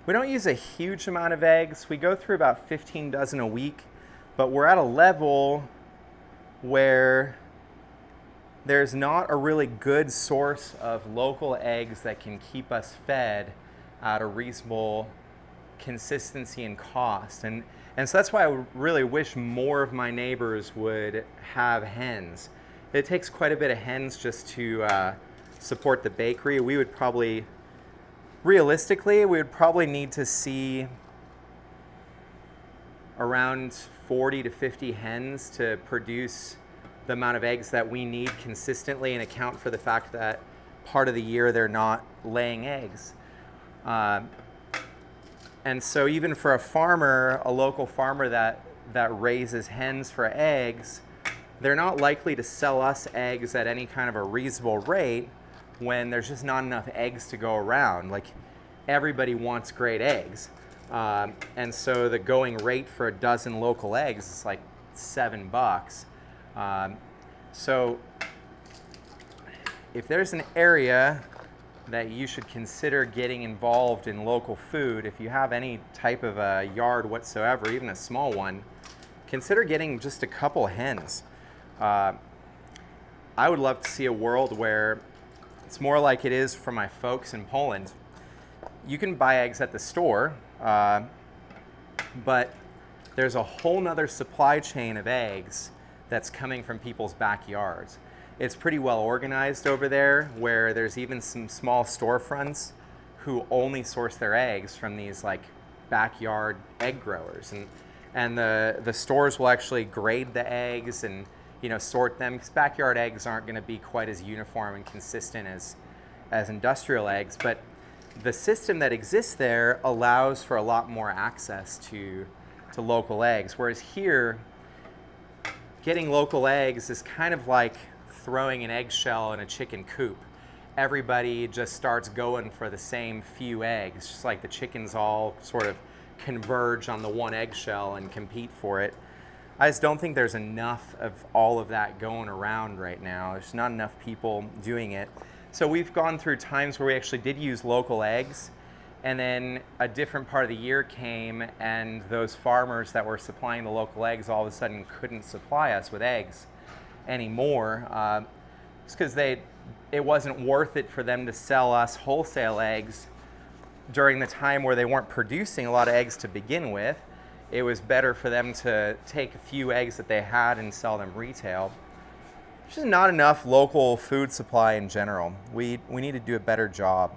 We don't use a huge amount of eggs. We go through about 15 dozen a week, but we're at a level where there's not a really good source of local eggs that can keep us fed at a reasonable consistency and cost. And so that's why I really wish more of my neighbors would have hens. It takes quite a bit of hens just to support the bakery. Realistically, we would probably need to see around 40 to 50 hens to produce the amount of eggs that we need consistently and account for the fact that part of the year they're not laying eggs. And so even for a farmer, a local farmer that raises hens for eggs, they're not likely to sell us eggs at any kind of a reasonable rate when there's just not enough eggs to go around. Like, everybody wants great eggs. And so the going rate for a dozen local eggs is like $7. So if there's an area that you should consider getting involved in local food, if you have any type of a yard whatsoever, even a small one, consider getting just a couple hens. I would love to see a world where it's more like it is for my folks in Poland. You can buy eggs at the store, but there's a whole nother supply chain of eggs that's coming from people's backyards. It's pretty well organized over there, where there's even some small storefronts who only source their eggs from these like backyard egg growers, and the stores will actually grade the eggs and sort them, because backyard eggs aren't going to be quite as uniform and consistent as industrial eggs. But the system that exists there allows for a lot more access to local eggs, whereas here, getting local eggs is kind of like throwing an eggshell in a chicken coop. Everybody just starts going for the same few eggs, just like the chickens all sort of converge on the one eggshell and compete for it. I just don't think there's enough of all of that going around right now. There's not enough people doing it. So we've gone through times where we actually did use local eggs, and then a different part of the year came and those farmers that were supplying the local eggs all of a sudden couldn't supply us with eggs anymore, just because it wasn't worth it for them to sell us wholesale eggs during the time where they weren't producing a lot of eggs to begin with. It was better for them to take a few eggs that they had and sell them retail. There's just not enough local food supply in general. We need to do a better job.